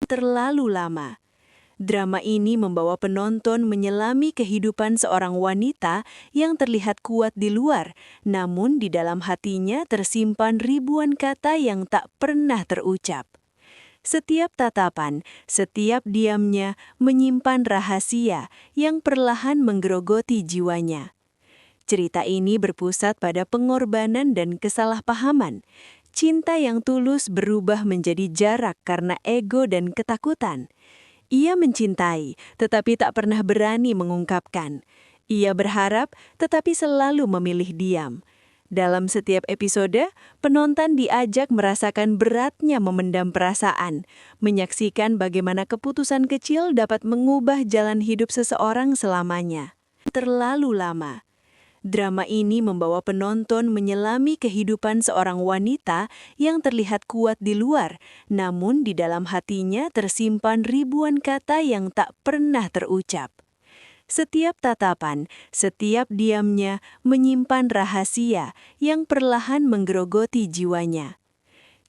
Terlalu lama. Drama ini membawa penonton menyelami kehidupan seorang wanita yang terlihat kuat di luar, namun di dalam hatinya tersimpan ribuan kata yang tak pernah terucap. Setiap tatapan, setiap diamnya menyimpan rahasia yang perlahan menggerogoti jiwanya. Cerita ini berpusat pada pengorbanan dan kesalahpahaman. Cinta yang tulus berubah menjadi jarak karena ego dan ketakutan. Ia mencintai, tetapi tak pernah berani mengungkapkan. Ia berharap, tetapi selalu memilih diam. Dalam setiap episode, penonton diajak merasakan beratnya memendam perasaan, menyaksikan bagaimana keputusan kecil dapat mengubah jalan hidup seseorang selamanya. Terlalu lama. Drama ini membawa penonton menyelami kehidupan seorang wanita yang terlihat kuat di luar, namun di dalam hatinya tersimpan ribuan kata yang tak pernah terucap. Setiap tatapan, setiap diamnya menyimpan rahasia yang perlahan menggerogoti jiwanya.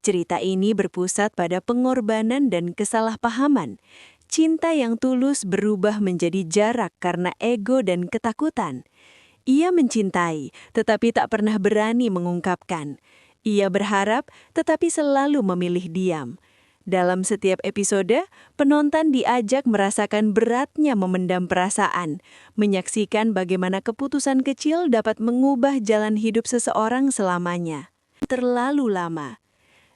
Cerita ini berpusat pada pengorbanan dan kesalahpahaman. Cinta yang tulus berubah menjadi jarak karena ego dan ketakutan. Ia mencintai, tetapi tak pernah berani mengungkapkan. Ia berharap, tetapi selalu memilih diam. Dalam setiap episode, penonton diajak merasakan beratnya memendam perasaan, menyaksikan bagaimana keputusan kecil dapat mengubah jalan hidup seseorang selamanya. Terlalu lama.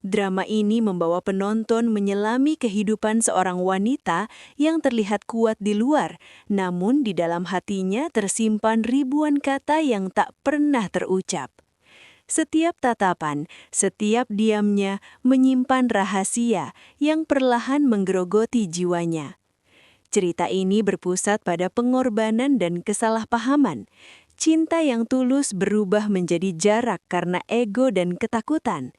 Drama ini membawa penonton menyelami kehidupan seorang wanita yang terlihat kuat di luar, namun di dalam hatinya tersimpan ribuan kata yang tak pernah terucap. Setiap tatapan, setiap diamnya menyimpan rahasia yang perlahan menggerogoti jiwanya. Cerita ini berpusat pada pengorbanan dan kesalahpahaman. Cinta yang tulus berubah menjadi jarak karena ego dan ketakutan.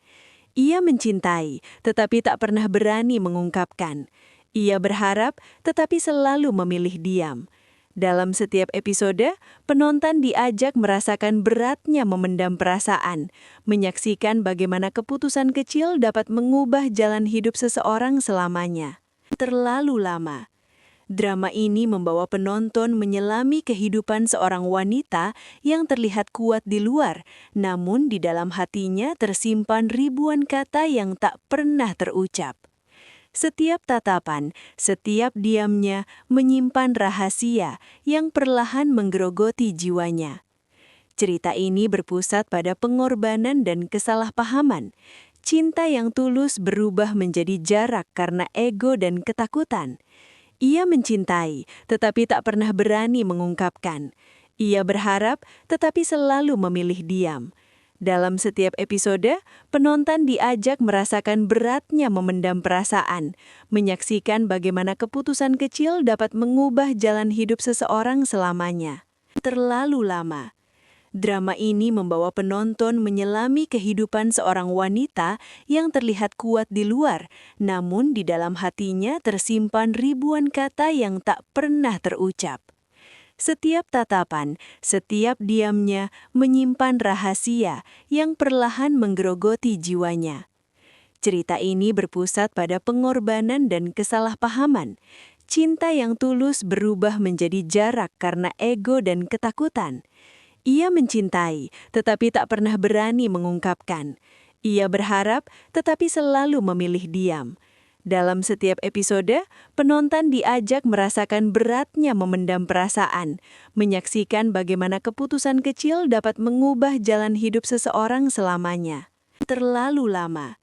Ia mencintai, tetapi tak pernah berani mengungkapkan. Ia berharap, tetapi selalu memilih diam. Dalam setiap episode, penonton diajak merasakan beratnya memendam perasaan, menyaksikan bagaimana keputusan kecil dapat mengubah jalan hidup seseorang selamanya. Terlalu lama. Drama ini membawa penonton menyelami kehidupan seorang wanita yang terlihat kuat di luar, namun di dalam hatinya tersimpan ribuan kata yang tak pernah terucap. Setiap tatapan, setiap diamnya menyimpan rahasia yang perlahan menggerogoti jiwanya. Cerita ini berpusat pada pengorbanan dan kesalahpahaman. Cinta yang tulus berubah menjadi jarak karena ego dan ketakutan. Ia mencintai, tetapi tak pernah berani mengungkapkan. Ia berharap, tetapi selalu memilih diam. Dalam setiap episode, penonton diajak merasakan beratnya memendam perasaan, menyaksikan bagaimana keputusan kecil dapat mengubah jalan hidup seseorang selamanya. Terlalu lama. Drama ini membawa penonton menyelami kehidupan seorang wanita yang terlihat kuat di luar, namun di dalam hatinya tersimpan ribuan kata yang tak pernah terucap. Setiap tatapan, setiap diamnya menyimpan rahasia yang perlahan menggerogoti jiwanya. Cerita ini berpusat pada pengorbanan dan kesalahpahaman. Cinta yang tulus berubah menjadi jarak karena ego dan ketakutan. Ia mencintai, tetapi tak pernah berani mengungkapkan. Ia berharap, tetapi selalu memilih diam. Dalam setiap episode, penonton diajak merasakan beratnya memendam perasaan, menyaksikan bagaimana keputusan kecil dapat mengubah jalan hidup seseorang selamanya. Terlalu lama.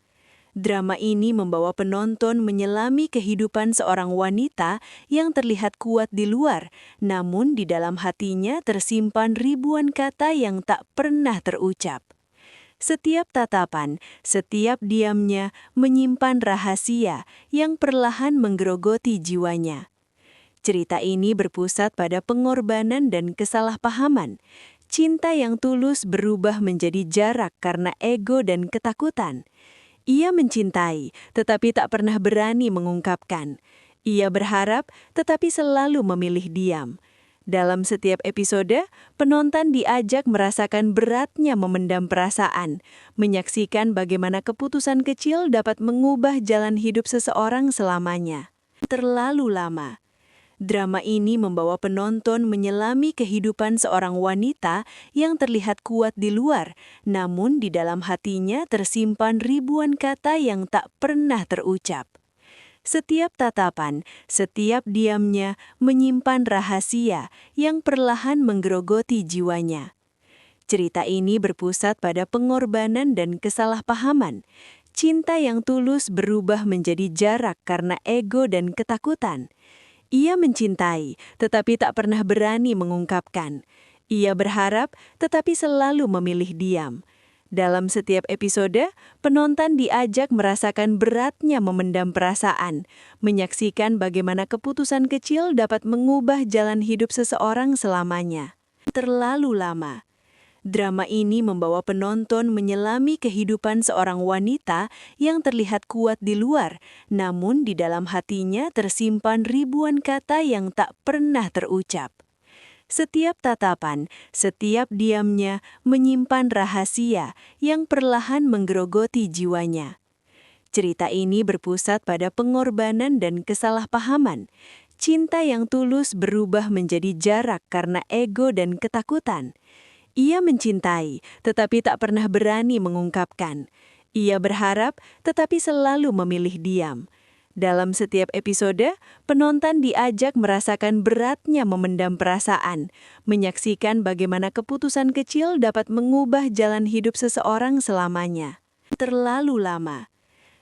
Drama ini membawa penonton menyelami kehidupan seorang wanita yang terlihat kuat di luar, namun di dalam hatinya tersimpan ribuan kata yang tak pernah terucap. Setiap tatapan, setiap diamnya menyimpan rahasia yang perlahan menggerogoti jiwanya. Cerita ini berpusat pada pengorbanan dan kesalahpahaman. Cinta yang tulus berubah menjadi jarak karena ego dan ketakutan. Ia mencintai, tetapi tak pernah berani mengungkapkan. Ia berharap, tetapi selalu memilih diam. Dalam setiap episode, penonton diajak merasakan beratnya memendam perasaan, menyaksikan bagaimana keputusan kecil dapat mengubah jalan hidup seseorang selamanya. Terlalu lama. Drama ini membawa penonton menyelami kehidupan seorang wanita yang terlihat kuat di luar, namun di dalam hatinya tersimpan ribuan kata yang tak pernah terucap. Setiap tatapan, setiap diamnya menyimpan rahasia yang perlahan menggerogoti jiwanya. Cerita ini berpusat pada pengorbanan dan kesalahpahaman. Cinta yang tulus berubah menjadi jarak karena ego dan ketakutan. Ia mencintai, tetapi tak pernah berani mengungkapkan. Ia berharap, tetapi selalu memilih diam. Dalam setiap episode, penonton diajak merasakan beratnya memendam perasaan, menyaksikan bagaimana keputusan kecil dapat mengubah jalan hidup seseorang selamanya. Terlalu lama. Drama ini membawa penonton menyelami kehidupan seorang wanita yang terlihat kuat di luar, namun di dalam hatinya tersimpan ribuan kata yang tak pernah terucap. Setiap tatapan, setiap diamnya menyimpan rahasia yang perlahan menggerogoti jiwanya. Cerita ini berpusat pada pengorbanan dan kesalahpahaman. Cinta yang tulus berubah menjadi jarak karena ego dan ketakutan. Ia mencintai, tetapi tak pernah berani mengungkapkan. Ia berharap, tetapi selalu memilih diam. Dalam setiap episode, penonton diajak merasakan beratnya memendam perasaan, menyaksikan bagaimana keputusan kecil dapat mengubah jalan hidup seseorang selamanya. Terlalu lama.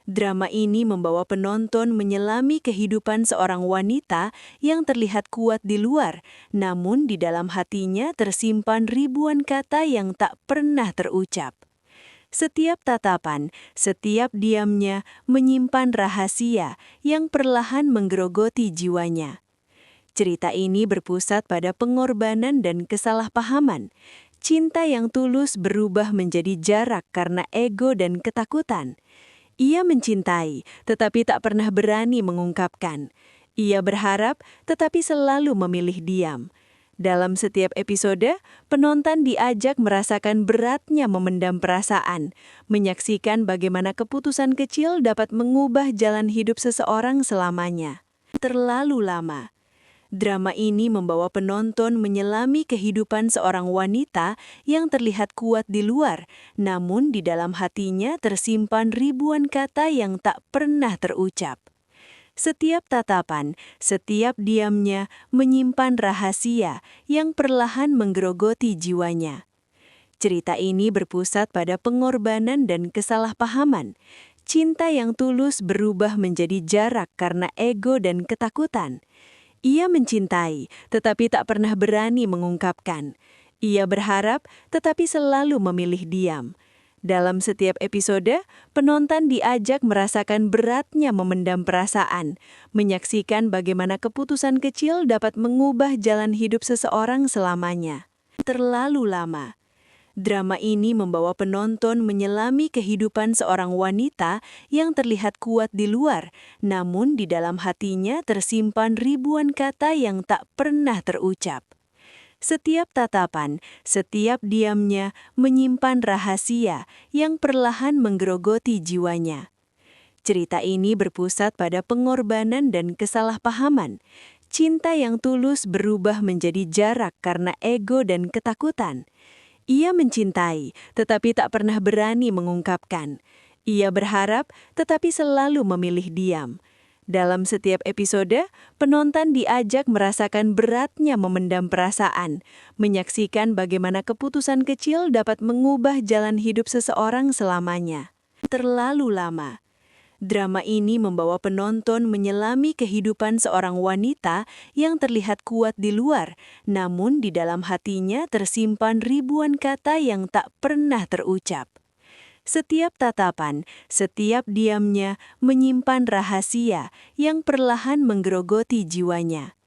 Drama ini membawa penonton menyelami kehidupan seorang wanita yang terlihat kuat di luar, namun di dalam hatinya tersimpan ribuan kata yang tak pernah terucap. Setiap tatapan, setiap diamnya menyimpan rahasia yang perlahan menggerogoti jiwanya. Cerita ini berpusat pada pengorbanan dan kesalahpahaman. Cinta yang tulus berubah menjadi jarak karena ego dan ketakutan. Ia mencintai, tetapi tak pernah berani mengungkapkan. Ia berharap, tetapi selalu memilih diam. Dalam setiap episode, penonton diajak merasakan beratnya memendam perasaan, menyaksikan bagaimana keputusan kecil dapat mengubah jalan hidup seseorang selamanya. Terlalu lama. Drama ini membawa penonton menyelami kehidupan seorang wanita yang terlihat kuat di luar, namun di dalam hatinya tersimpan ribuan kata yang tak pernah terucap. Setiap tatapan, setiap diamnya menyimpan rahasia yang perlahan menggerogoti jiwanya. Cerita ini berpusat pada pengorbanan dan kesalahpahaman. Cinta yang tulus berubah menjadi jarak karena ego dan ketakutan. Ia mencintai, tetapi tak pernah berani mengungkapkan. Ia berharap, tetapi selalu memilih diam. Dalam setiap episode, penonton diajak merasakan beratnya memendam perasaan, menyaksikan bagaimana keputusan kecil dapat mengubah jalan hidup seseorang selamanya. Terlalu lama. Drama ini membawa penonton menyelami kehidupan seorang wanita yang terlihat kuat di luar, namun di dalam hatinya tersimpan ribuan kata yang tak pernah terucap. Setiap tatapan, setiap diamnya menyimpan rahasia yang perlahan menggerogoti jiwanya. Cerita ini berpusat pada pengorbanan dan kesalahpahaman. Cinta yang tulus berubah menjadi jarak karena ego dan ketakutan. Ia mencintai, tetapi tak pernah berani mengungkapkan. Ia berharap, tetapi selalu memilih diam. Dalam setiap episode, penonton diajak merasakan beratnya memendam perasaan, menyaksikan bagaimana keputusan kecil dapat mengubah jalan hidup seseorang selamanya. Terlalu lama. Drama ini membawa penonton menyelami kehidupan seorang wanita yang terlihat kuat di luar, namun di dalam hatinya tersimpan ribuan kata yang tak pernah terucap. Setiap tatapan, setiap diamnya menyimpan rahasia yang perlahan menggerogoti jiwanya.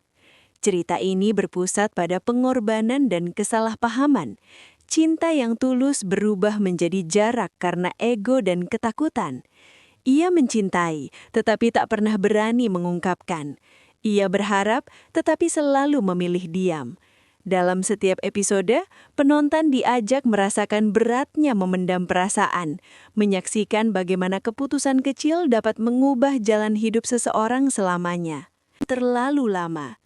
Cerita ini berpusat pada pengorbanan dan kesalahpahaman. Cinta yang tulus berubah menjadi jarak karena ego dan ketakutan. Ia mencintai, tetapi tak pernah berani mengungkapkan. Ia berharap, tetapi selalu memilih diam. Dalam setiap episode, penonton diajak merasakan beratnya memendam perasaan, menyaksikan bagaimana keputusan kecil dapat mengubah jalan hidup seseorang selamanya. Terlalu lama.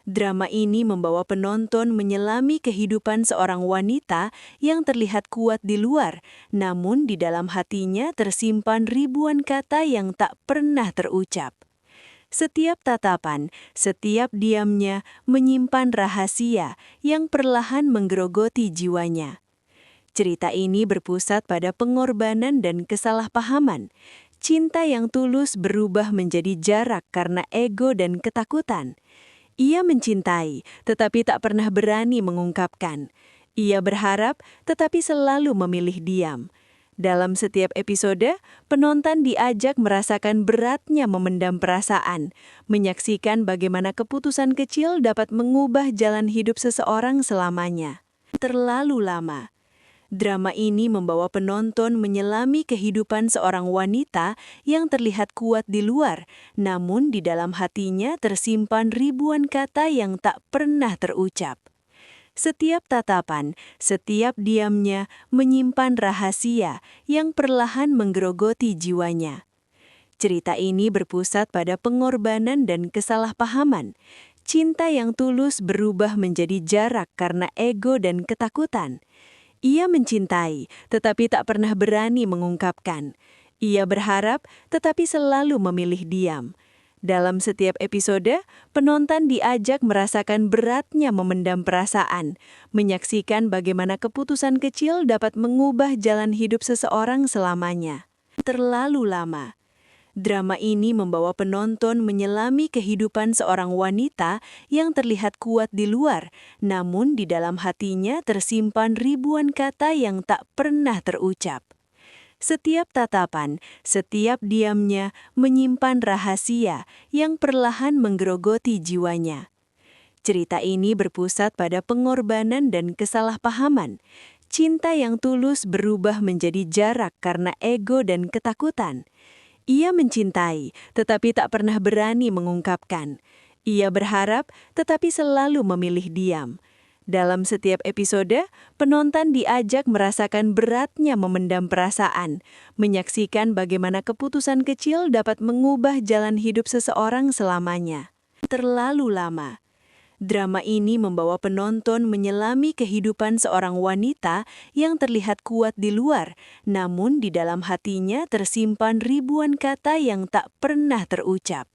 Drama ini membawa penonton menyelami kehidupan seorang wanita yang terlihat kuat di luar, namun di dalam hatinya tersimpan ribuan kata yang tak pernah terucap. Setiap tatapan, setiap diamnya menyimpan rahasia yang perlahan menggerogoti jiwanya. Cerita ini berpusat pada pengorbanan dan kesalahpahaman. Cinta yang tulus berubah menjadi jarak karena ego dan ketakutan. Ia mencintai, tetapi tak pernah berani mengungkapkan. Ia berharap, tetapi selalu memilih diam. Dalam setiap episode, penonton diajak merasakan beratnya memendam perasaan, menyaksikan bagaimana keputusan kecil dapat mengubah jalan hidup seseorang selamanya. Terlalu lama. Drama ini membawa penonton menyelami kehidupan seorang wanita yang terlihat kuat di luar, namun di dalam hatinya tersimpan ribuan kata yang tak pernah terucap. Setiap tatapan, setiap diamnya menyimpan rahasia yang perlahan menggerogoti jiwanya. Cerita ini berpusat pada pengorbanan dan kesalahpahaman. Cinta yang tulus berubah menjadi jarak karena ego dan ketakutan. Ia mencintai, tetapi tak pernah berani mengungkapkan. Ia berharap, tetapi selalu memilih diam. Dalam setiap episode, penonton diajak merasakan beratnya memendam perasaan, menyaksikan bagaimana keputusan kecil dapat mengubah jalan hidup seseorang selamanya. Terlalu lama. Drama ini membawa penonton menyelami kehidupan seorang wanita yang terlihat kuat di luar, namun di dalam hatinya tersimpan ribuan kata yang tak pernah terucap. Setiap tatapan, setiap diamnya menyimpan rahasia yang perlahan menggerogoti jiwanya. Cerita ini berpusat pada pengorbanan dan kesalahpahaman. Cinta yang tulus berubah menjadi jarak karena ego dan ketakutan. Ia mencintai, tetapi tak pernah berani mengungkapkan. Ia berharap, tetapi selalu memilih diam. Dalam setiap episode, penonton diajak merasakan beratnya memendam perasaan, menyaksikan bagaimana keputusan kecil dapat mengubah jalan hidup seseorang selamanya. Terlalu lama. Drama ini membawa penonton menyelami kehidupan seorang wanita yang terlihat kuat di luar, namun di dalam hatinya tersimpan ribuan kata yang tak pernah terucap.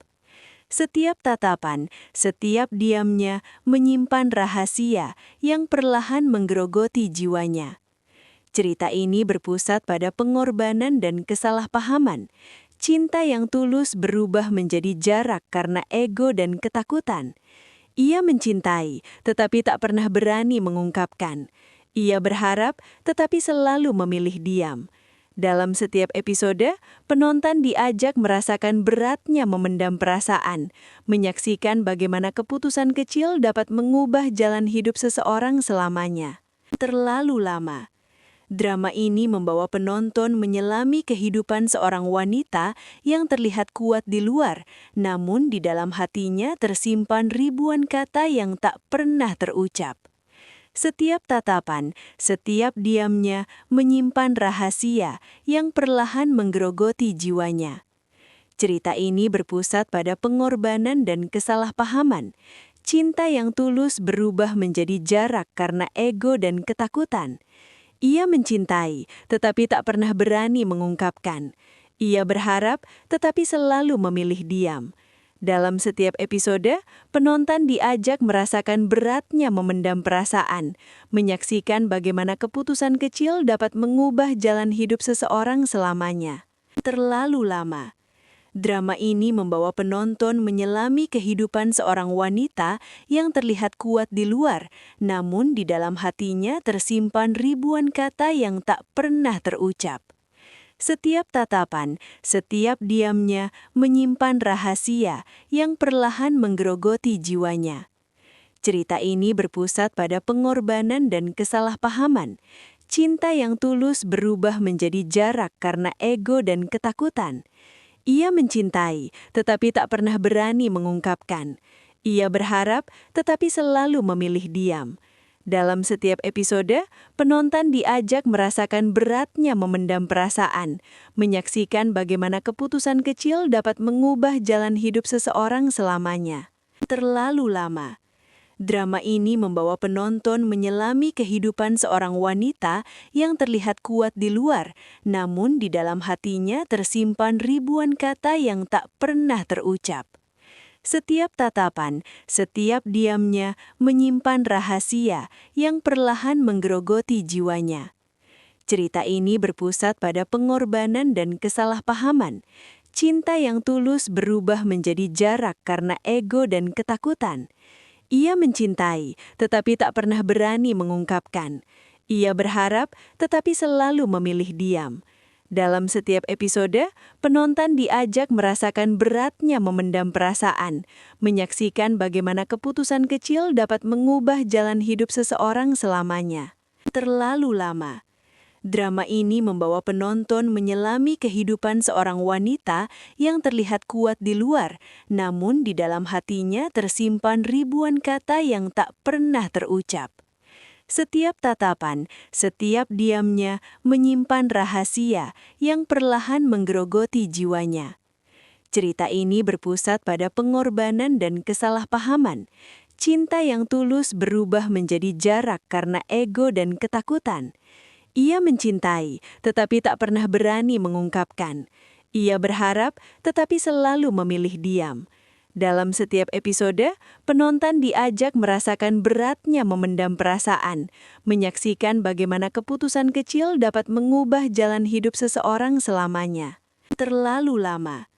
Setiap tatapan, setiap diamnya menyimpan rahasia yang perlahan menggerogoti jiwanya. Cerita ini berpusat pada pengorbanan dan kesalahpahaman. Cinta yang tulus berubah menjadi jarak karena ego dan ketakutan. Ia mencintai, tetapi tak pernah berani mengungkapkan. Ia berharap, tetapi selalu memilih diam. Dalam setiap episode, penonton diajak merasakan beratnya memendam perasaan, menyaksikan bagaimana keputusan kecil dapat mengubah jalan hidup seseorang selamanya. Terlalu lama. Drama ini membawa penonton menyelami kehidupan seorang wanita yang terlihat kuat di luar, namun di dalam hatinya tersimpan ribuan kata yang tak pernah terucap. Setiap tatapan, setiap diamnya menyimpan rahasia yang perlahan menggerogoti jiwanya. Cerita ini berpusat pada pengorbanan dan kesalahpahaman. Cinta yang tulus berubah menjadi jarak karena ego dan ketakutan. Ia mencintai, tetapi tak pernah berani mengungkapkan. Ia berharap, tetapi selalu memilih diam. Dalam setiap episode, penonton diajak merasakan beratnya memendam perasaan, menyaksikan bagaimana keputusan kecil dapat mengubah jalan hidup seseorang selamanya. Terlalu lama. Drama ini membawa penonton menyelami kehidupan seorang wanita yang terlihat kuat di luar, namun di dalam hatinya tersimpan ribuan kata yang tak pernah terucap. Setiap tatapan, setiap diamnya menyimpan rahasia yang perlahan menggerogoti jiwanya. Cerita ini berpusat pada pengorbanan dan kesalahpahaman. Cinta yang tulus berubah menjadi jarak karena ego dan ketakutan. Ia mencintai, tetapi tak pernah berani mengungkapkan. Ia berharap, tetapi selalu memilih diam. Dalam setiap episode, penonton diajak merasakan beratnya memendam perasaan, menyaksikan bagaimana keputusan kecil dapat mengubah jalan hidup seseorang selamanya. Terlalu lama. Drama ini membawa penonton menyelami kehidupan seorang wanita yang terlihat kuat di luar, namun di dalam hatinya tersimpan ribuan kata yang tak pernah terucap. Setiap tatapan, setiap diamnya menyimpan rahasia yang perlahan menggerogoti jiwanya. Cerita ini berpusat pada pengorbanan dan kesalahpahaman. Cinta yang tulus berubah menjadi jarak karena ego dan ketakutan. Ia mencintai, tetapi tak pernah berani mengungkapkan. Ia berharap, tetapi selalu memilih diam. Dalam setiap episode, penonton diajak merasakan beratnya memendam perasaan, menyaksikan bagaimana keputusan kecil dapat mengubah jalan hidup seseorang selamanya. Terlalu lama. Drama ini membawa penonton menyelami kehidupan seorang wanita yang terlihat kuat di luar, namun di dalam hatinya tersimpan ribuan kata yang tak pernah terucap. Setiap tatapan, setiap diamnya menyimpan rahasia yang perlahan menggerogoti jiwanya. Cerita ini berpusat pada pengorbanan dan kesalahpahaman. Cinta yang tulus berubah menjadi jarak karena ego dan ketakutan. Ia mencintai, tetapi tak pernah berani mengungkapkan. Ia berharap, tetapi selalu memilih diam. Dalam setiap episode, penonton diajak merasakan beratnya memendam perasaan, menyaksikan bagaimana keputusan kecil dapat mengubah jalan hidup seseorang selamanya. Terlalu lama.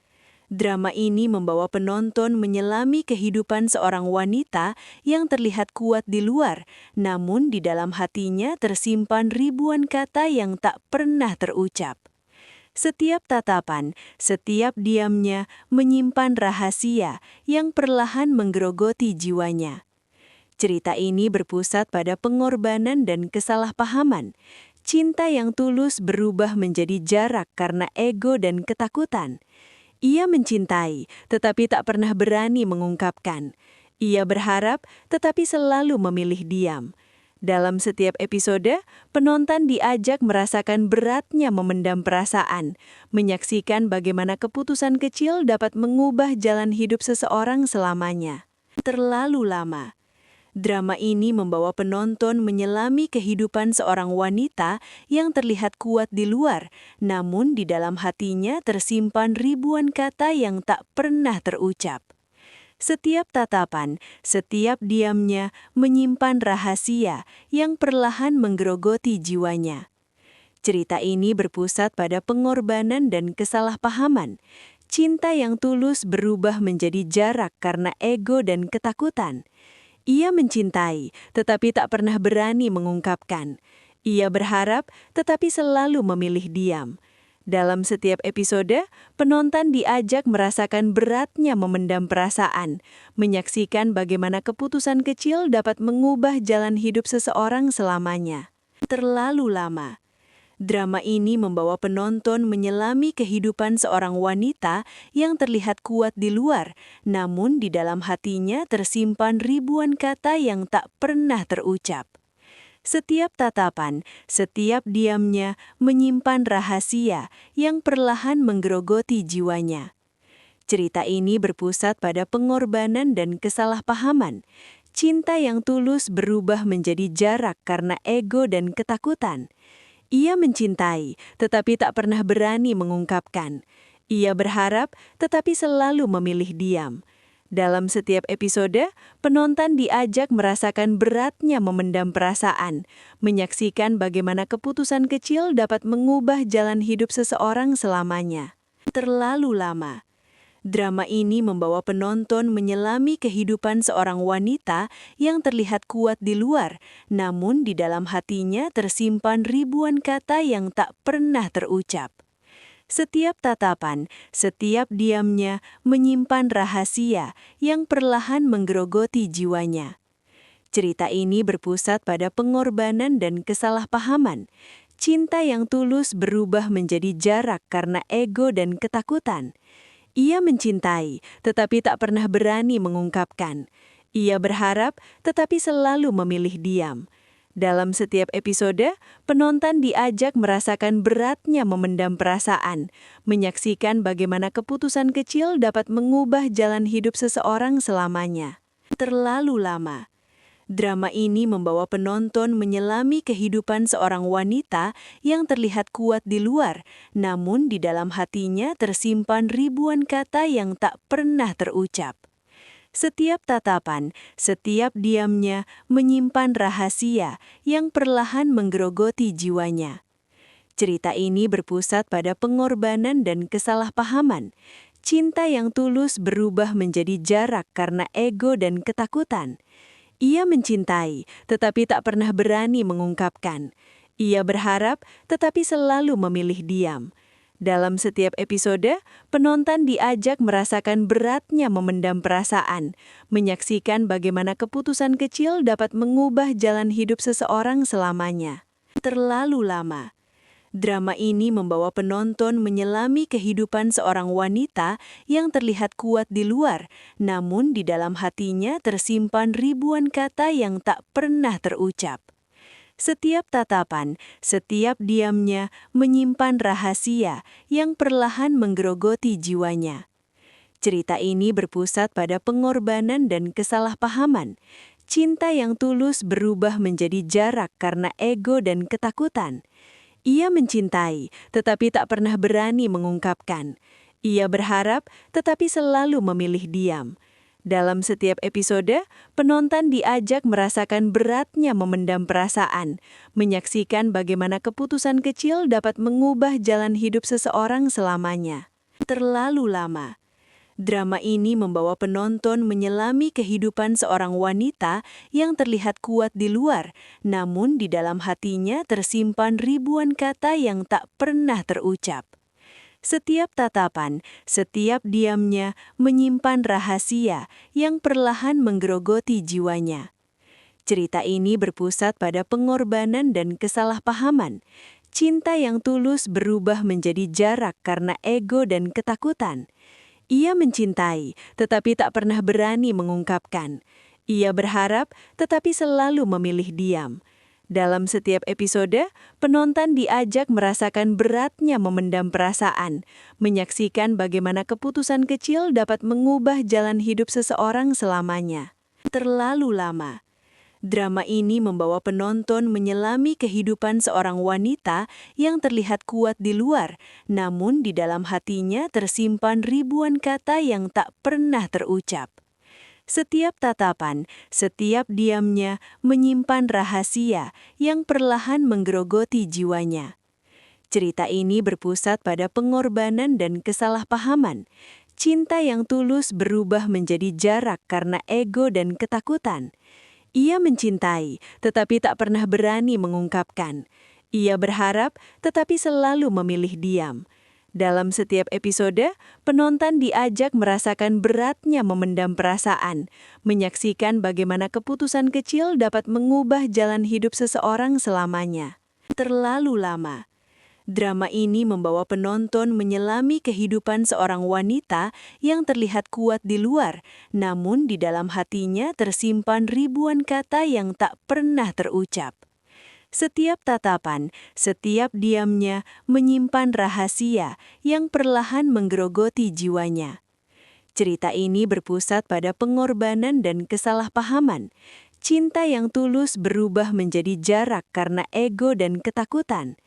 Drama ini membawa penonton menyelami kehidupan seorang wanita yang terlihat kuat di luar, namun di dalam hatinya tersimpan ribuan kata yang tak pernah terucap. Setiap tatapan, setiap diamnya menyimpan rahasia yang perlahan menggerogoti jiwanya. Cerita ini berpusat pada pengorbanan dan kesalahpahaman. Cinta yang tulus berubah menjadi jarak karena ego dan ketakutan. Ia mencintai, tetapi tak pernah berani mengungkapkan. Ia berharap, tetapi selalu memilih diam. Dalam setiap episode, penonton diajak merasakan beratnya memendam perasaan, menyaksikan bagaimana keputusan kecil dapat mengubah jalan hidup seseorang selamanya. Terlalu lama. Drama ini membawa penonton menyelami kehidupan seorang wanita yang terlihat kuat di luar, namun di dalam hatinya tersimpan ribuan kata yang tak pernah terucap. Setiap tatapan, setiap diamnya menyimpan rahasia yang perlahan menggerogoti jiwanya. Cerita ini berpusat pada pengorbanan dan kesalahpahaman. Cinta yang tulus berubah menjadi jarak karena ego dan ketakutan. Ia mencintai, tetapi tak pernah berani mengungkapkan. Ia berharap, tetapi selalu memilih diam. Dalam setiap episode, penonton diajak merasakan beratnya memendam perasaan, menyaksikan bagaimana keputusan kecil dapat mengubah jalan hidup seseorang selamanya. Terlalu lama. Drama ini membawa penonton menyelami kehidupan seorang wanita yang terlihat kuat di luar, namun di dalam hatinya tersimpan ribuan kata yang tak pernah terucap. Setiap tatapan, setiap diamnya menyimpan rahasia yang perlahan menggerogoti jiwanya. Cerita ini berpusat pada pengorbanan dan kesalahpahaman. Cinta yang tulus berubah menjadi jarak karena ego dan ketakutan. Ia mencintai, tetapi tak pernah berani mengungkapkan. Ia berharap, tetapi selalu memilih diam. Dalam setiap episode, penonton diajak merasakan beratnya memendam perasaan, menyaksikan bagaimana keputusan kecil dapat mengubah jalan hidup seseorang selamanya. Terlalu lama. Drama ini membawa penonton menyelami kehidupan seorang wanita yang terlihat kuat di luar, namun di dalam hatinya tersimpan ribuan kata yang tak pernah terucap. Setiap tatapan, setiap diamnya menyimpan rahasia yang perlahan menggerogoti jiwanya. Cerita ini berpusat pada pengorbanan dan kesalahpahaman. Cinta yang tulus berubah menjadi jarak karena ego dan ketakutan. Ia mencintai, tetapi tak pernah berani mengungkapkan. Ia berharap, tetapi selalu memilih diam. Dalam setiap episode, penonton diajak merasakan beratnya memendam perasaan, menyaksikan bagaimana keputusan kecil dapat mengubah jalan hidup seseorang selamanya. Terlalu lama. Drama ini membawa penonton menyelami kehidupan seorang wanita yang terlihat kuat di luar, namun di dalam hatinya tersimpan ribuan kata yang tak pernah terucap. Setiap tatapan, setiap diamnya menyimpan rahasia yang perlahan menggerogoti jiwanya. Cerita ini berpusat pada pengorbanan dan kesalahpahaman. Cinta yang tulus berubah menjadi jarak karena ego dan ketakutan. Ia mencintai, tetapi tak pernah berani mengungkapkan. Ia berharap, tetapi selalu memilih diam. Dalam setiap episode, penonton diajak merasakan beratnya memendam perasaan, menyaksikan bagaimana keputusan kecil dapat mengubah jalan hidup seseorang selamanya. Terlalu lama. Drama ini membawa penonton menyelami kehidupan seorang wanita yang terlihat kuat di luar, namun di dalam hatinya tersimpan ribuan kata yang tak pernah terucap. Setiap tatapan, setiap diamnya menyimpan rahasia yang perlahan menggerogoti jiwanya. Cerita ini berpusat pada pengorbanan dan kesalahpahaman. Cinta yang tulus berubah menjadi jarak karena ego dan ketakutan. Ia mencintai, tetapi tak pernah berani mengungkapkan. Ia berharap, tetapi selalu memilih diam. Dalam setiap episode, penonton diajak merasakan beratnya memendam perasaan, menyaksikan bagaimana keputusan kecil dapat mengubah jalan hidup seseorang selamanya. Terlalu lama. Drama ini membawa penonton menyelami kehidupan seorang wanita yang terlihat kuat di luar, namun di dalam hatinya tersimpan ribuan kata yang tak pernah terucap. Setiap tatapan, setiap diamnya menyimpan rahasia yang perlahan menggerogoti jiwanya. Cerita ini berpusat pada pengorbanan dan kesalahpahaman. Cinta yang tulus berubah menjadi jarak karena ego dan ketakutan. Ia mencintai, tetapi tak pernah berani mengungkapkan. Ia berharap, tetapi selalu memilih diam. Dalam setiap episode, penonton diajak merasakan beratnya memendam perasaan, menyaksikan bagaimana keputusan kecil dapat mengubah jalan hidup seseorang selamanya. Terlalu lama. Drama ini membawa penonton menyelami kehidupan seorang wanita yang terlihat kuat di luar, namun di dalam hatinya tersimpan ribuan kata yang tak pernah terucap. Setiap tatapan, setiap diamnya menyimpan rahasia yang perlahan menggerogoti jiwanya. Cerita ini berpusat pada pengorbanan dan kesalahpahaman. Cinta yang tulus berubah menjadi jarak karena ego dan ketakutan. Ia mencintai, tetapi tak pernah berani mengungkapkan. Ia berharap, tetapi selalu memilih diam. Dalam setiap episode, penonton diajak merasakan beratnya memendam perasaan, menyaksikan bagaimana keputusan kecil dapat mengubah jalan hidup seseorang selamanya. Terlalu lama. Drama ini membawa penonton menyelami kehidupan seorang wanita yang terlihat kuat di luar, namun di dalam hatinya tersimpan ribuan kata yang tak pernah terucap. Setiap tatapan, setiap diamnya menyimpan rahasia yang perlahan menggerogoti jiwanya. Cerita ini berpusat pada pengorbanan dan kesalahpahaman. Cinta yang tulus berubah menjadi jarak karena ego dan ketakutan.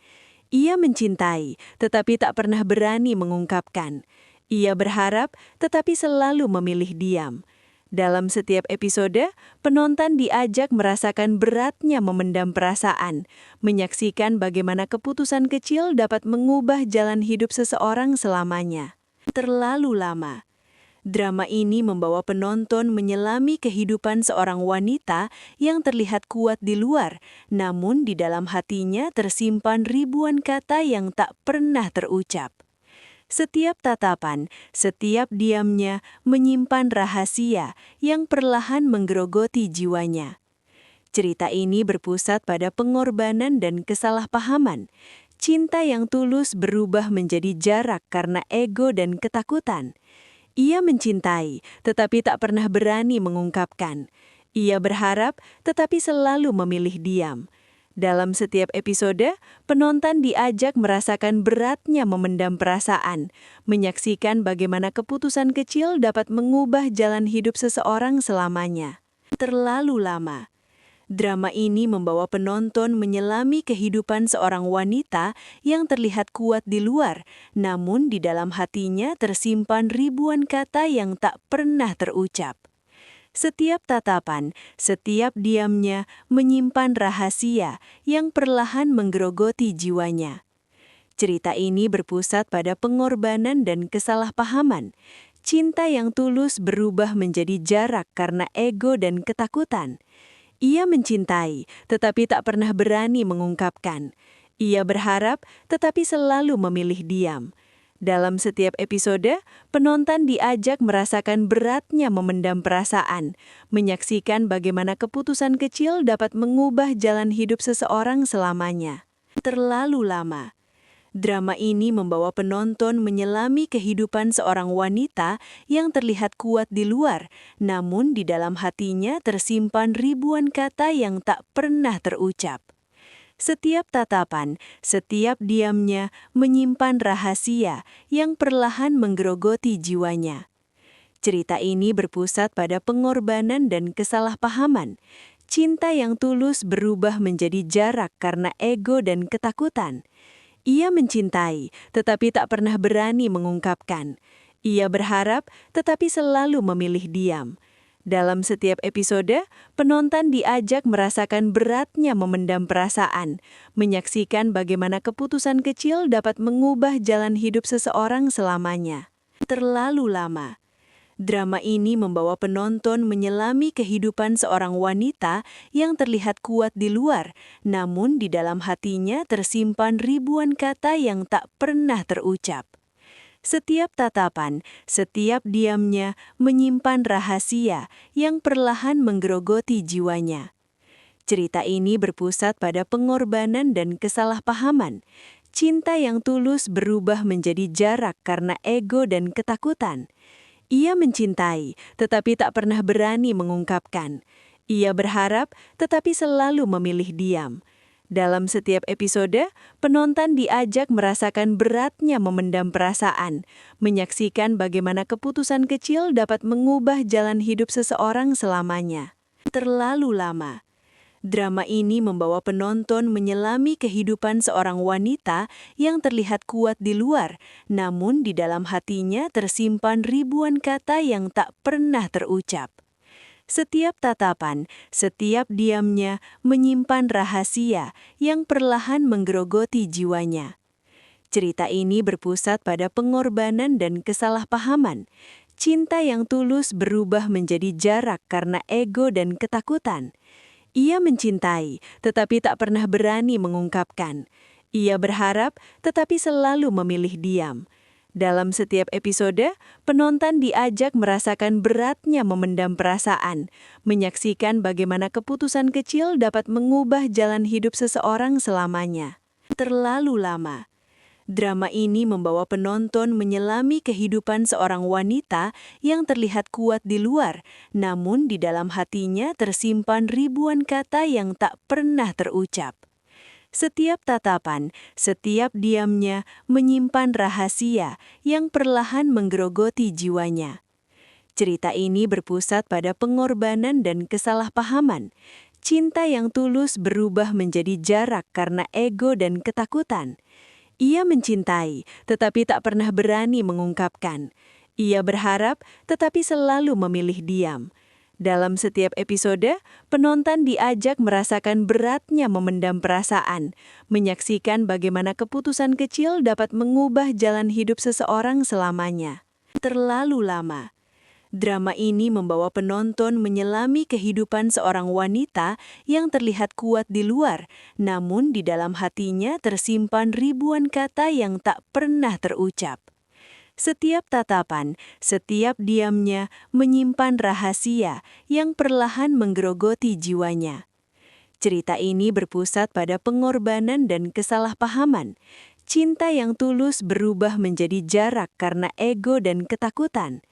Ia mencintai, tetapi tak pernah berani mengungkapkan. Ia berharap, tetapi selalu memilih diam. Dalam setiap episode, penonton diajak merasakan beratnya memendam perasaan, menyaksikan bagaimana keputusan kecil dapat mengubah jalan hidup seseorang selamanya. Terlalu lama. Drama ini membawa penonton menyelami kehidupan seorang wanita yang terlihat kuat di luar, namun di dalam hatinya tersimpan ribuan kata yang tak pernah terucap. Setiap tatapan, setiap diamnya menyimpan rahasia yang perlahan menggerogoti jiwanya. Cerita ini berpusat pada pengorbanan dan kesalahpahaman. Cinta yang tulus berubah menjadi jarak karena ego dan ketakutan. Ia mencintai, tetapi tak pernah berani mengungkapkan. Ia berharap, tetapi selalu memilih diam. Dalam setiap episode, penonton diajak merasakan beratnya memendam perasaan, menyaksikan bagaimana keputusan kecil dapat mengubah jalan hidup seseorang selamanya. Terlalu lama. Drama ini membawa penonton menyelami kehidupan seorang wanita yang terlihat kuat di luar, namun di dalam hatinya tersimpan ribuan kata yang tak pernah terucap. Setiap tatapan, setiap diamnya menyimpan rahasia yang perlahan menggerogoti jiwanya. Cerita ini berpusat pada pengorbanan dan kesalahpahaman. Cinta yang tulus berubah menjadi jarak karena ego dan ketakutan. Ia mencintai, tetapi tak pernah berani mengungkapkan. Ia berharap, tetapi selalu memilih diam. Dalam setiap episode, penonton diajak merasakan beratnya memendam perasaan, menyaksikan bagaimana keputusan kecil dapat mengubah jalan hidup seseorang selamanya. Terlalu lama. Drama ini membawa penonton menyelami kehidupan seorang wanita yang terlihat kuat di luar, namun di dalam hatinya tersimpan ribuan kata yang tak pernah terucap. Setiap tatapan, setiap diamnya menyimpan rahasia yang perlahan menggerogoti jiwanya. Cerita ini berpusat pada pengorbanan dan kesalahpahaman. Cinta yang tulus berubah menjadi jarak karena ego dan ketakutan. Ia mencintai, tetapi tak pernah berani mengungkapkan. Ia berharap, tetapi selalu memilih diam. Dalam setiap episode, penonton diajak merasakan beratnya memendam perasaan, menyaksikan bagaimana keputusan kecil dapat mengubah jalan hidup seseorang selamanya. Terlalu lama. Drama ini membawa penonton menyelami kehidupan seorang wanita yang terlihat kuat di luar, namun di dalam hatinya tersimpan ribuan kata yang tak pernah terucap. Setiap tatapan, setiap diamnya menyimpan rahasia yang perlahan menggerogoti jiwanya. Cerita ini berpusat pada pengorbanan dan kesalahpahaman. Cinta yang tulus berubah menjadi jarak karena ego dan ketakutan. Ia mencintai, tetapi tak pernah berani mengungkapkan. Ia berharap, tetapi selalu memilih diam. Dalam setiap episode, penonton diajak merasakan beratnya memendam perasaan, menyaksikan bagaimana keputusan kecil dapat mengubah jalan hidup seseorang selamanya. Terlalu lama. Drama ini membawa penonton menyelami kehidupan seorang wanita yang terlihat kuat di luar, namun di dalam hatinya tersimpan ribuan kata yang tak pernah terucap. Setiap tatapan, setiap diamnya menyimpan rahasia yang perlahan menggerogoti jiwanya. Cerita ini berpusat pada pengorbanan dan kesalahpahaman. Cinta yang tulus berubah menjadi jarak karena ego dan ketakutan. Ia mencintai, tetapi tak pernah berani mengungkapkan. Ia berharap, tetapi selalu memilih diam. Dalam setiap episode, penonton diajak merasakan beratnya memendam perasaan, menyaksikan bagaimana keputusan kecil dapat mengubah jalan hidup seseorang selamanya. Terlalu lama. Drama ini membawa penonton menyelami kehidupan seorang wanita yang terlihat kuat di luar, namun di dalam hatinya tersimpan ribuan kata yang tak pernah terucap. Setiap tatapan, setiap diamnya menyimpan rahasia yang perlahan menggerogoti jiwanya. Cerita ini berpusat pada pengorbanan dan kesalahpahaman. Cinta yang tulus berubah menjadi jarak karena ego dan ketakutan. Ia mencintai, tetapi tak pernah berani mengungkapkan. Ia berharap, tetapi selalu memilih diam. Dalam setiap episode, penonton diajak merasakan beratnya memendam perasaan, menyaksikan bagaimana keputusan kecil dapat mengubah jalan hidup seseorang selamanya. Terlalu lama. Drama ini membawa penonton menyelami kehidupan seorang wanita yang terlihat kuat di luar, namun di dalam hatinya tersimpan ribuan kata yang tak pernah terucap. Setiap tatapan, setiap diamnya menyimpan rahasia yang perlahan menggerogoti jiwanya. Cerita ini berpusat pada pengorbanan dan kesalahpahaman. Cinta yang tulus berubah menjadi jarak karena ego dan ketakutan.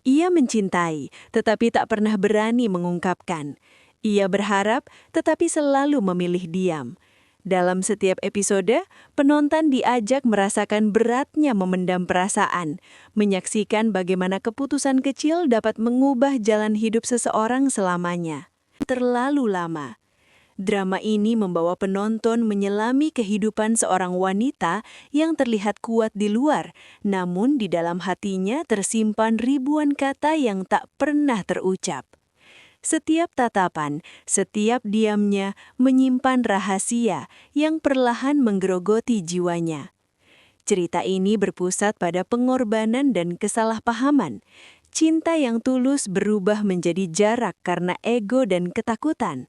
Ia mencintai, tetapi tak pernah berani mengungkapkan. Ia berharap, tetapi selalu memilih diam. Dalam setiap episode, penonton diajak merasakan beratnya memendam perasaan, menyaksikan bagaimana keputusan kecil dapat mengubah jalan hidup seseorang selamanya. Terlalu lama. Drama ini membawa penonton menyelami kehidupan seorang wanita yang terlihat kuat di luar, namun di dalam hatinya tersimpan ribuan kata yang tak pernah terucap. Setiap tatapan, setiap diamnya menyimpan rahasia yang perlahan menggerogoti jiwanya. Cerita ini berpusat pada pengorbanan dan kesalahpahaman. Cinta yang tulus berubah menjadi jarak karena ego dan ketakutan.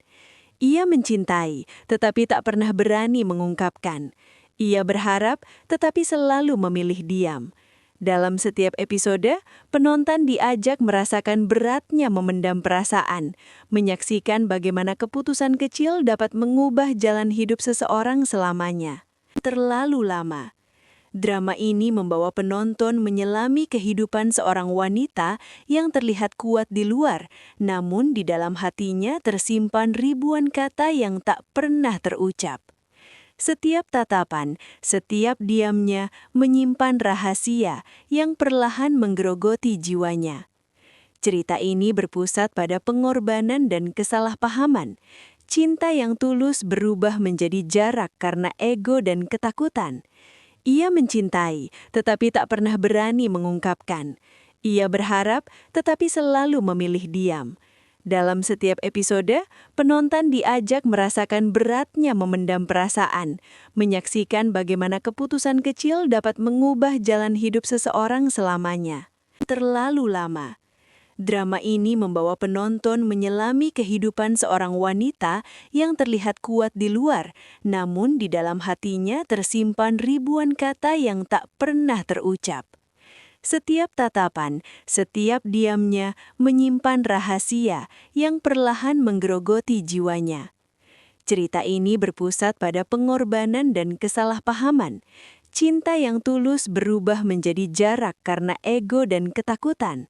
Ia mencintai, tetapi tak pernah berani mengungkapkan. Ia berharap, tetapi selalu memilih diam. Dalam setiap episode, penonton diajak merasakan beratnya memendam perasaan, menyaksikan bagaimana keputusan kecil dapat mengubah jalan hidup seseorang selamanya. Terlalu lama. Drama ini membawa penonton menyelami kehidupan seorang wanita yang terlihat kuat di luar, namun di dalam hatinya tersimpan ribuan kata yang tak pernah terucap. Setiap tatapan, setiap diamnya menyimpan rahasia yang perlahan menggerogoti jiwanya. Cerita ini berpusat pada pengorbanan dan kesalahpahaman. Cinta yang tulus berubah menjadi jarak karena ego dan ketakutan. Ia mencintai, tetapi tak pernah berani mengungkapkan. Ia berharap, tetapi selalu memilih diam. Dalam setiap episode, penonton diajak merasakan beratnya memendam perasaan, menyaksikan bagaimana keputusan kecil dapat mengubah jalan hidup seseorang selamanya. Terlalu lama. Drama ini membawa penonton menyelami kehidupan seorang wanita yang terlihat kuat di luar, namun di dalam hatinya tersimpan ribuan kata yang tak pernah terucap. Setiap tatapan, setiap diamnya menyimpan rahasia yang perlahan menggerogoti jiwanya. Cerita ini berpusat pada pengorbanan dan kesalahpahaman. Cinta yang tulus berubah menjadi jarak karena ego dan ketakutan.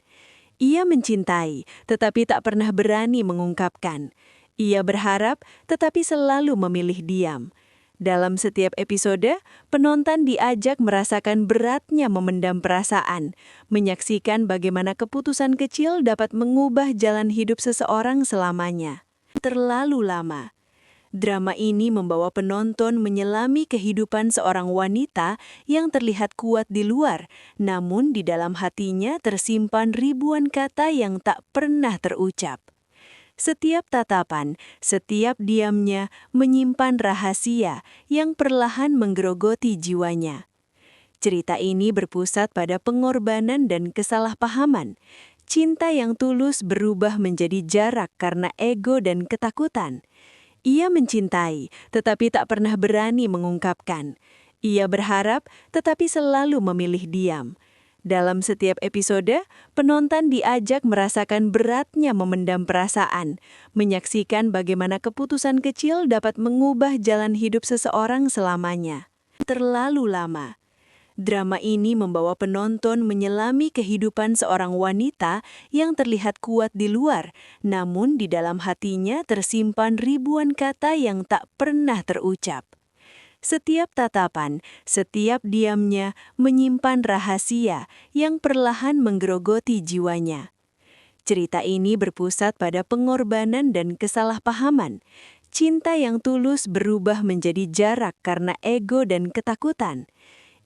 Ia mencintai, tetapi tak pernah berani mengungkapkan. Ia berharap, tetapi selalu memilih diam. Dalam setiap episode, penonton diajak merasakan beratnya memendam perasaan, menyaksikan bagaimana keputusan kecil dapat mengubah jalan hidup seseorang selamanya. Terlalu lama. Drama ini membawa penonton menyelami kehidupan seorang wanita yang terlihat kuat di luar, namun di dalam hatinya tersimpan ribuan kata yang tak pernah terucap. Setiap tatapan, setiap diamnya menyimpan rahasia yang perlahan menggerogoti jiwanya. Cerita ini berpusat pada pengorbanan dan kesalahpahaman. Cinta yang tulus berubah menjadi jarak karena ego dan ketakutan. Ia mencintai, tetapi tak pernah berani mengungkapkan. Ia berharap, tetapi selalu memilih diam. Dalam setiap episode, penonton diajak merasakan beratnya memendam perasaan, menyaksikan bagaimana keputusan kecil dapat mengubah jalan hidup seseorang selamanya. Terlalu lama. Drama ini membawa penonton menyelami kehidupan seorang wanita yang terlihat kuat di luar, namun di dalam hatinya tersimpan ribuan kata yang tak pernah terucap. Setiap tatapan, setiap diamnya menyimpan rahasia yang perlahan menggerogoti jiwanya. Cerita ini berpusat pada pengorbanan dan kesalahpahaman. Cinta yang tulus berubah menjadi jarak karena ego dan ketakutan.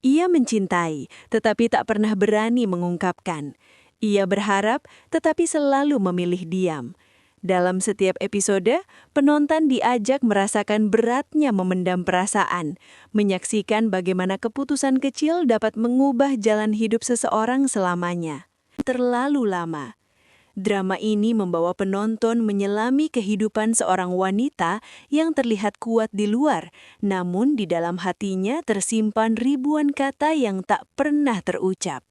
Ia mencintai, tetapi tak pernah berani mengungkapkan. Ia berharap, tetapi selalu memilih diam. Dalam setiap episode, penonton diajak merasakan beratnya memendam perasaan, menyaksikan bagaimana keputusan kecil dapat mengubah jalan hidup seseorang selamanya. Terlalu lama. Drama ini membawa penonton menyelami kehidupan seorang wanita yang terlihat kuat di luar, namun di dalam hatinya tersimpan ribuan kata yang tak pernah terucap.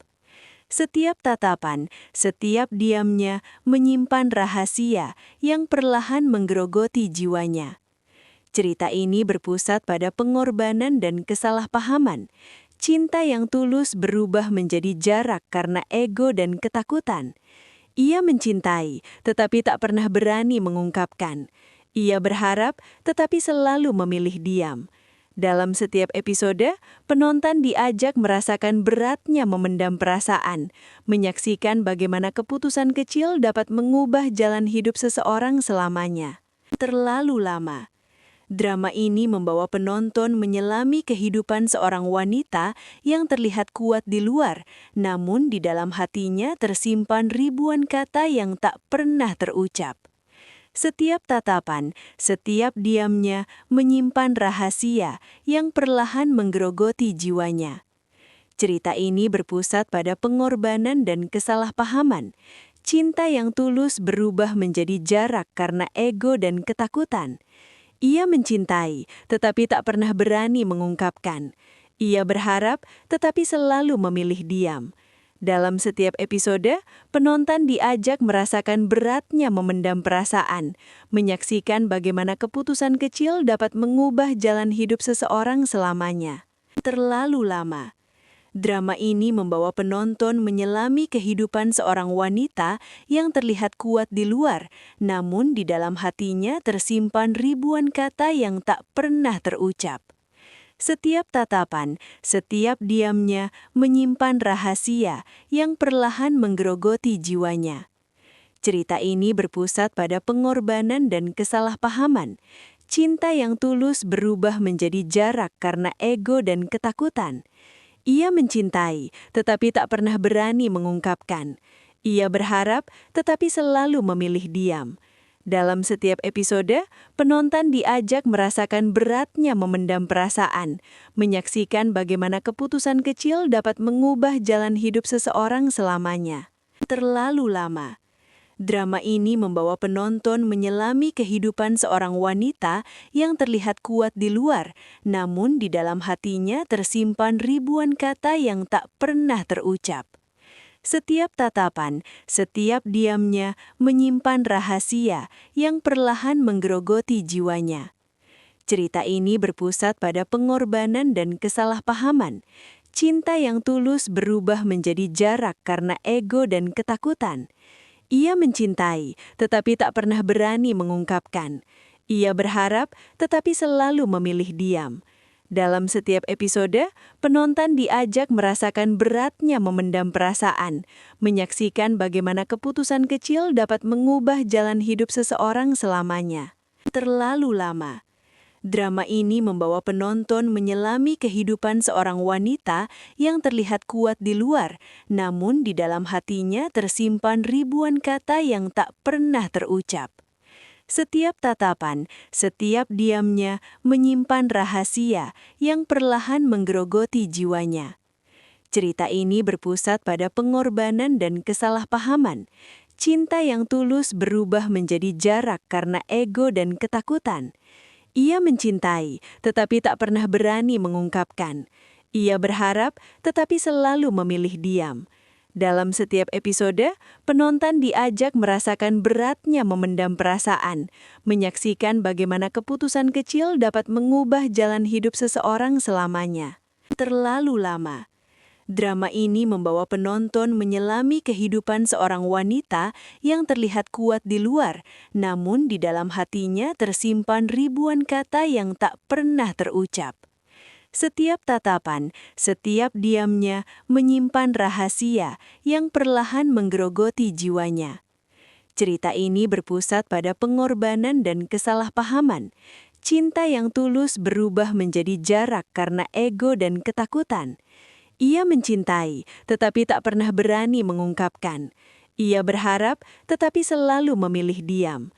Setiap tatapan, setiap diamnya menyimpan rahasia yang perlahan menggerogoti jiwanya. Cerita ini berpusat pada pengorbanan dan kesalahpahaman. Cinta yang tulus berubah menjadi jarak karena ego dan ketakutan. Ia mencintai, tetapi tak pernah berani mengungkapkan. Ia berharap, tetapi selalu memilih diam. Dalam setiap episode, penonton diajak merasakan beratnya memendam perasaan, menyaksikan bagaimana keputusan kecil dapat mengubah jalan hidup seseorang selamanya. Terlalu lama. Drama ini membawa penonton menyelami kehidupan seorang wanita yang terlihat kuat di luar, namun di dalam hatinya tersimpan ribuan kata yang tak pernah terucap. Setiap tatapan, setiap diamnya menyimpan rahasia yang perlahan menggerogoti jiwanya. Cerita ini berpusat pada pengorbanan dan kesalahpahaman. Cinta yang tulus berubah menjadi jarak karena ego dan ketakutan. Ia mencintai, tetapi tak pernah berani mengungkapkan. Ia berharap, tetapi selalu memilih diam. Dalam setiap episode, penonton diajak merasakan beratnya memendam perasaan, menyaksikan bagaimana keputusan kecil dapat mengubah jalan hidup seseorang selamanya. Terlalu lama. Drama ini membawa penonton menyelami kehidupan seorang wanita yang terlihat kuat di luar, namun di dalam hatinya tersimpan ribuan kata yang tak pernah terucap. Setiap tatapan, setiap diamnya menyimpan rahasia yang perlahan menggerogoti jiwanya. Cerita ini berpusat pada pengorbanan dan kesalahpahaman. Cinta yang tulus berubah menjadi jarak karena ego dan ketakutan. Ia mencintai, tetapi tak pernah berani mengungkapkan. Ia berharap, tetapi selalu memilih diam. Dalam setiap episode, penonton diajak merasakan beratnya memendam perasaan, menyaksikan bagaimana keputusan kecil dapat mengubah jalan hidup seseorang selamanya. Terlalu lama. Drama ini membawa penonton menyelami kehidupan seorang wanita yang terlihat kuat di luar, namun di dalam hatinya tersimpan ribuan kata yang tak pernah terucap. Setiap tatapan, setiap diamnya menyimpan rahasia yang perlahan menggerogoti jiwanya. Cerita ini berpusat pada pengorbanan dan kesalahpahaman. Cinta yang tulus berubah menjadi jarak karena ego dan ketakutan. Ia mencintai, tetapi tak pernah berani mengungkapkan. Ia berharap, tetapi selalu memilih diam. Dalam setiap episode, penonton diajak merasakan beratnya memendam perasaan, menyaksikan bagaimana keputusan kecil dapat mengubah jalan hidup seseorang selamanya. Terlalu lama. Drama ini membawa penonton menyelami kehidupan seorang wanita yang terlihat kuat di luar, namun di dalam hatinya tersimpan ribuan kata yang tak pernah terucap. Setiap tatapan, setiap diamnya menyimpan rahasia yang perlahan menggerogoti jiwanya. Cerita ini berpusat pada pengorbanan dan kesalahpahaman. Cinta yang tulus berubah menjadi jarak karena ego dan ketakutan. Ia mencintai, tetapi tak pernah berani mengungkapkan. Ia berharap, tetapi selalu memilih diam. Dalam setiap episode, penonton diajak merasakan beratnya memendam perasaan, menyaksikan bagaimana keputusan kecil dapat mengubah jalan hidup seseorang selamanya. Terlalu lama. Drama ini membawa penonton menyelami kehidupan seorang wanita yang terlihat kuat di luar, namun di dalam hatinya tersimpan ribuan kata yang tak pernah terucap. Setiap tatapan, setiap diamnya menyimpan rahasia yang perlahan menggerogoti jiwanya. Cerita ini berpusat pada pengorbanan dan kesalahpahaman. Cinta yang tulus berubah menjadi jarak karena ego dan ketakutan. Ia mencintai, tetapi tak pernah berani mengungkapkan. Ia berharap, tetapi selalu memilih diam.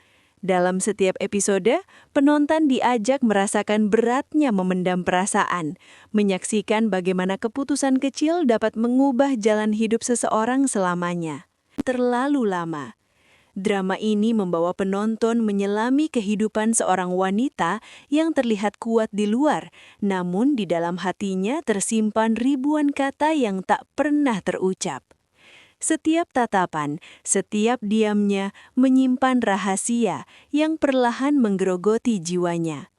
Dalam setiap episode, penonton diajak merasakan beratnya memendam perasaan, menyaksikan bagaimana keputusan kecil dapat mengubah jalan hidup seseorang selamanya. Terlalu lama. Drama ini membawa penonton menyelami kehidupan seorang wanita yang terlihat kuat di luar, namun di dalam hatinya tersimpan ribuan kata yang tak pernah terucap. Setiap tatapan, setiap diamnya menyimpan rahasia yang perlahan menggerogoti jiwanya.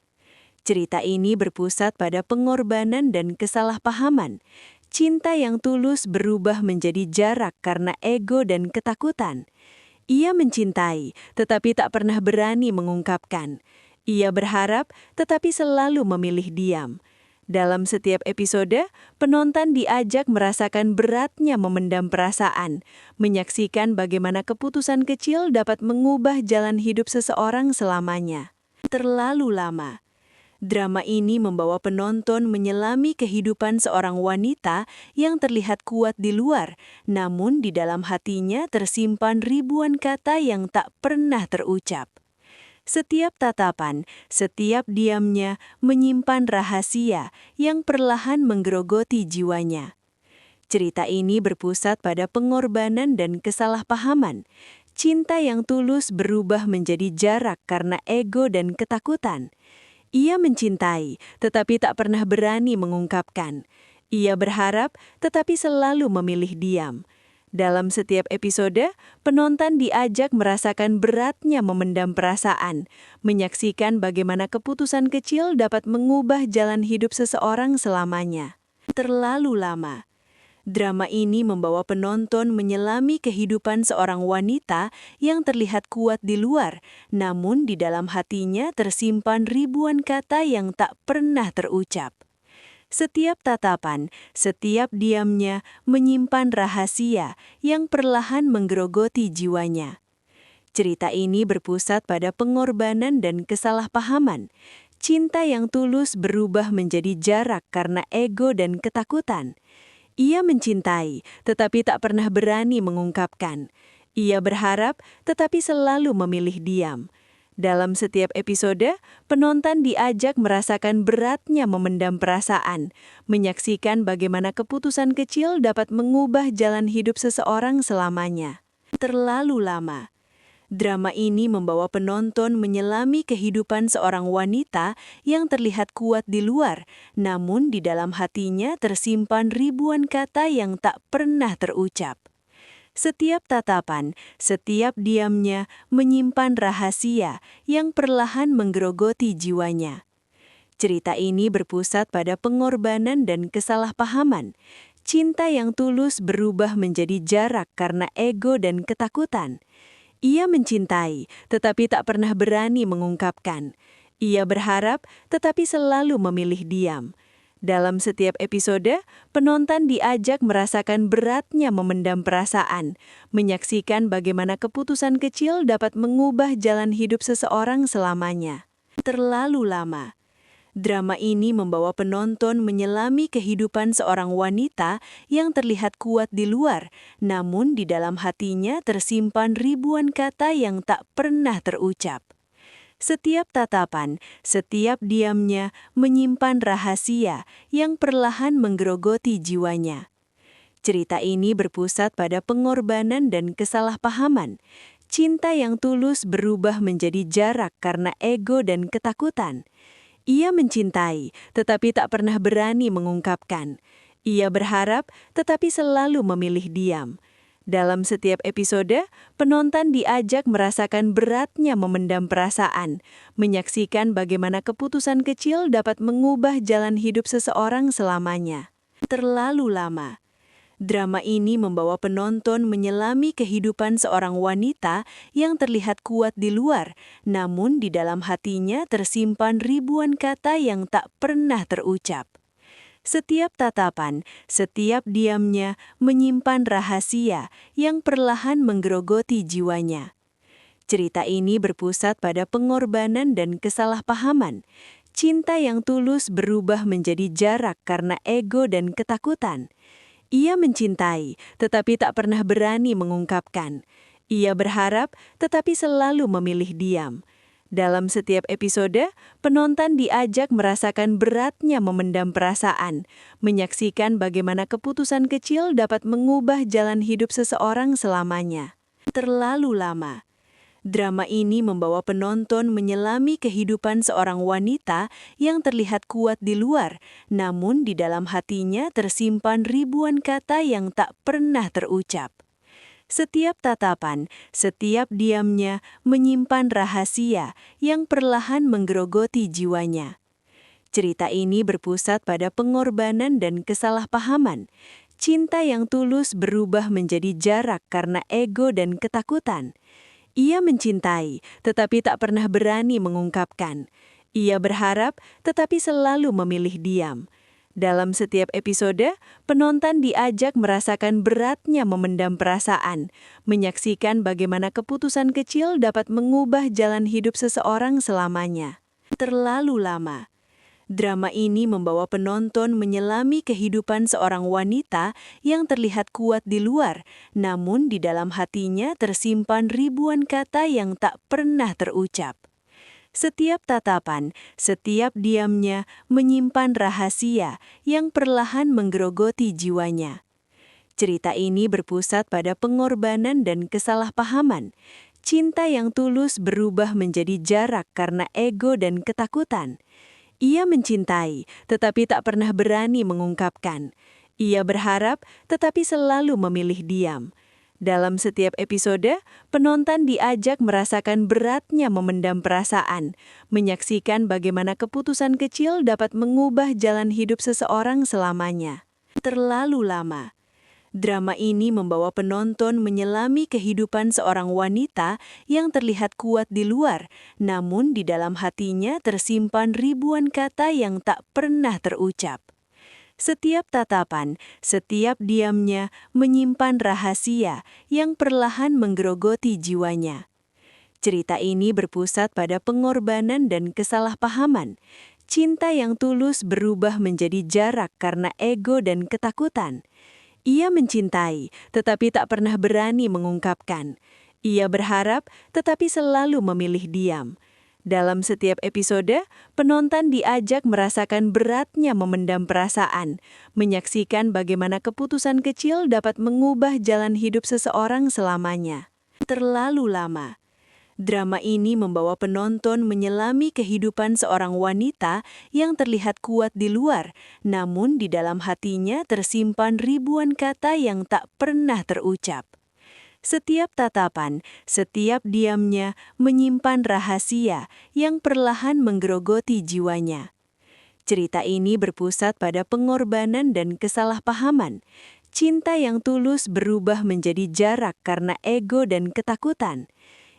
Cerita ini berpusat pada pengorbanan dan kesalahpahaman. Cinta yang tulus berubah menjadi jarak karena ego dan ketakutan. Ia mencintai, tetapi tak pernah berani mengungkapkan. Ia berharap, tetapi selalu memilih diam. Dalam setiap episode, penonton diajak merasakan beratnya memendam perasaan, menyaksikan bagaimana keputusan kecil dapat mengubah jalan hidup seseorang selamanya. Terlalu lama. Drama ini membawa penonton menyelami kehidupan seorang wanita yang terlihat kuat di luar, namun di dalam hatinya tersimpan ribuan kata yang tak pernah terucap. Setiap tatapan, setiap diamnya menyimpan rahasia yang perlahan menggerogoti jiwanya. Cerita ini berpusat pada pengorbanan dan kesalahpahaman. Cinta yang tulus berubah menjadi jarak karena ego dan ketakutan. Ia mencintai, tetapi tak pernah berani mengungkapkan. Ia berharap, tetapi selalu memilih diam. Dalam setiap episode, penonton diajak merasakan beratnya memendam perasaan, menyaksikan bagaimana keputusan kecil dapat mengubah jalan hidup seseorang selamanya. Terlalu lama. Drama ini membawa penonton menyelami kehidupan seorang wanita yang terlihat kuat di luar, namun di dalam hatinya tersimpan ribuan kata yang tak pernah terucap. Setiap tatapan, setiap diamnya menyimpan rahasia yang perlahan menggerogoti jiwanya. Cerita ini berpusat pada pengorbanan dan kesalahpahaman. Cinta yang tulus berubah menjadi jarak karena ego dan ketakutan. Ia mencintai, tetapi tak pernah berani mengungkapkan. Ia berharap, tetapi selalu memilih diam. Dalam setiap episode, penonton diajak merasakan beratnya memendam perasaan, menyaksikan bagaimana keputusan kecil dapat mengubah jalan hidup seseorang selamanya. Terlalu lama. Drama ini membawa penonton menyelami kehidupan seorang wanita yang terlihat kuat di luar, namun di dalam hatinya tersimpan ribuan kata yang tak pernah terucap. Setiap tatapan, setiap diamnya menyimpan rahasia yang perlahan menggerogoti jiwanya. Cerita ini berpusat pada pengorbanan dan kesalahpahaman. Cinta yang tulus berubah menjadi jarak karena ego dan ketakutan. Ia mencintai, tetapi tak pernah berani mengungkapkan. Ia berharap, tetapi selalu memilih diam. Dalam setiap episode, penonton diajak merasakan beratnya memendam perasaan, menyaksikan bagaimana keputusan kecil dapat mengubah jalan hidup seseorang selamanya. Terlalu lama. Drama ini membawa penonton menyelami kehidupan seorang wanita yang terlihat kuat di luar, namun di dalam hatinya tersimpan ribuan kata yang tak pernah terucap. Setiap tatapan, setiap diamnya menyimpan rahasia yang perlahan menggerogoti jiwanya. Cerita ini berpusat pada pengorbanan dan kesalahpahaman. Cinta yang tulus berubah menjadi jarak karena ego dan ketakutan. Ia mencintai, tetapi tak pernah berani mengungkapkan. Ia berharap, tetapi selalu memilih diam. Dalam setiap episode, penonton diajak merasakan beratnya memendam perasaan, menyaksikan bagaimana keputusan kecil dapat mengubah jalan hidup seseorang selamanya. Terlalu lama. Drama ini membawa penonton menyelami kehidupan seorang wanita yang terlihat kuat di luar, namun di dalam hatinya tersimpan ribuan kata yang tak pernah terucap. Setiap tatapan, setiap diamnya menyimpan rahasia yang perlahan menggerogoti jiwanya. Cerita ini berpusat pada pengorbanan dan kesalahpahaman. Cinta yang tulus berubah menjadi jarak karena ego dan ketakutan. Ia mencintai, tetapi tak pernah berani mengungkapkan. Ia berharap, tetapi selalu memilih diam. Dalam setiap episode, penonton diajak merasakan beratnya memendam perasaan, menyaksikan bagaimana keputusan kecil dapat mengubah jalan hidup seseorang selamanya. Terlalu lama. Drama ini membawa penonton menyelami kehidupan seorang wanita yang terlihat kuat di luar, namun di dalam hatinya tersimpan ribuan kata yang tak pernah terucap. Setiap tatapan, setiap diamnya menyimpan rahasia yang perlahan menggerogoti jiwanya. Cerita ini berpusat pada pengorbanan dan kesalahpahaman. Cinta yang tulus berubah menjadi jarak karena ego dan ketakutan. Ia mencintai, tetapi tak pernah berani mengungkapkan. Ia berharap, tetapi selalu memilih diam. Dalam setiap episode, penonton diajak merasakan beratnya memendam perasaan, menyaksikan bagaimana keputusan kecil dapat mengubah jalan hidup seseorang selamanya. Terlalu lama. Drama ini membawa penonton menyelami kehidupan seorang wanita yang terlihat kuat di luar, namun di dalam hatinya tersimpan ribuan kata yang tak pernah terucap. Setiap tatapan, setiap diamnya menyimpan rahasia yang perlahan menggerogoti jiwanya. Cerita ini berpusat pada pengorbanan dan kesalahpahaman. Cinta yang tulus berubah menjadi jarak karena ego dan ketakutan. Ia mencintai, tetapi tak pernah berani mengungkapkan. Ia berharap, tetapi selalu memilih diam. Dalam setiap episode, penonton diajak merasakan beratnya memendam perasaan, menyaksikan bagaimana keputusan kecil dapat mengubah jalan hidup seseorang selamanya. Terlalu lama. Drama ini membawa penonton menyelami kehidupan seorang wanita yang terlihat kuat di luar, namun di dalam hatinya tersimpan ribuan kata yang tak pernah terucap. Setiap tatapan, setiap diamnya menyimpan rahasia yang perlahan menggerogoti jiwanya. Cerita ini berpusat pada pengorbanan dan kesalahpahaman. Cinta yang tulus berubah menjadi jarak karena ego dan ketakutan. Ia mencintai, tetapi tak pernah berani mengungkapkan. Ia berharap, tetapi selalu memilih diam. Dalam setiap episode, penonton diajak merasakan beratnya memendam perasaan, menyaksikan bagaimana keputusan kecil dapat mengubah jalan hidup seseorang selamanya. Terlalu lama. Drama ini membawa penonton menyelami kehidupan seorang wanita yang terlihat kuat di luar, namun di dalam hatinya tersimpan ribuan kata yang tak pernah terucap. Setiap tatapan, setiap diamnya menyimpan rahasia yang perlahan menggerogoti jiwanya. Cerita ini berpusat pada pengorbanan dan kesalahpahaman. Cinta yang tulus berubah menjadi jarak karena ego dan ketakutan.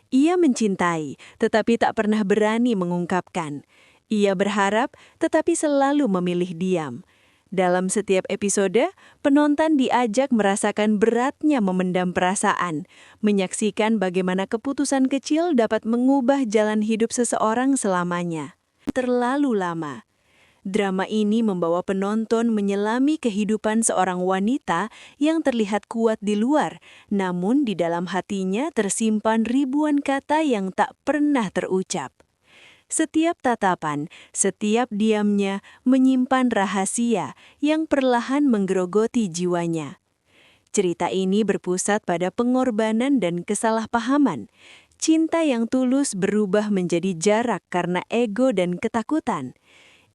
Ia mencintai, tetapi tak pernah berani mengungkapkan. Ia berharap, tetapi selalu memilih diam. Dalam setiap episode, penonton diajak merasakan beratnya memendam perasaan, menyaksikan bagaimana keputusan kecil dapat mengubah jalan hidup seseorang selamanya. Terlalu lama. Drama ini membawa penonton menyelami kehidupan seorang wanita yang terlihat kuat di luar, namun di dalam hatinya tersimpan ribuan kata yang tak pernah terucap. Setiap tatapan, setiap diamnya menyimpan rahasia yang perlahan menggerogoti jiwanya. Cerita ini berpusat pada pengorbanan dan kesalahpahaman. Cinta yang tulus berubah menjadi jarak karena ego dan ketakutan.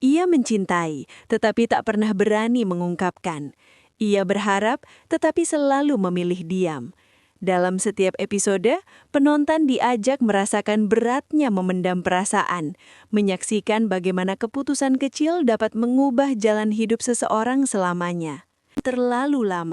Ia mencintai, tetapi tak pernah berani mengungkapkan. Ia berharap, tetapi selalu memilih diam. Dalam setiap episode, penonton diajak merasakan beratnya memendam perasaan, menyaksikan bagaimana keputusan kecil dapat mengubah jalan hidup seseorang selamanya. Terlalu lama.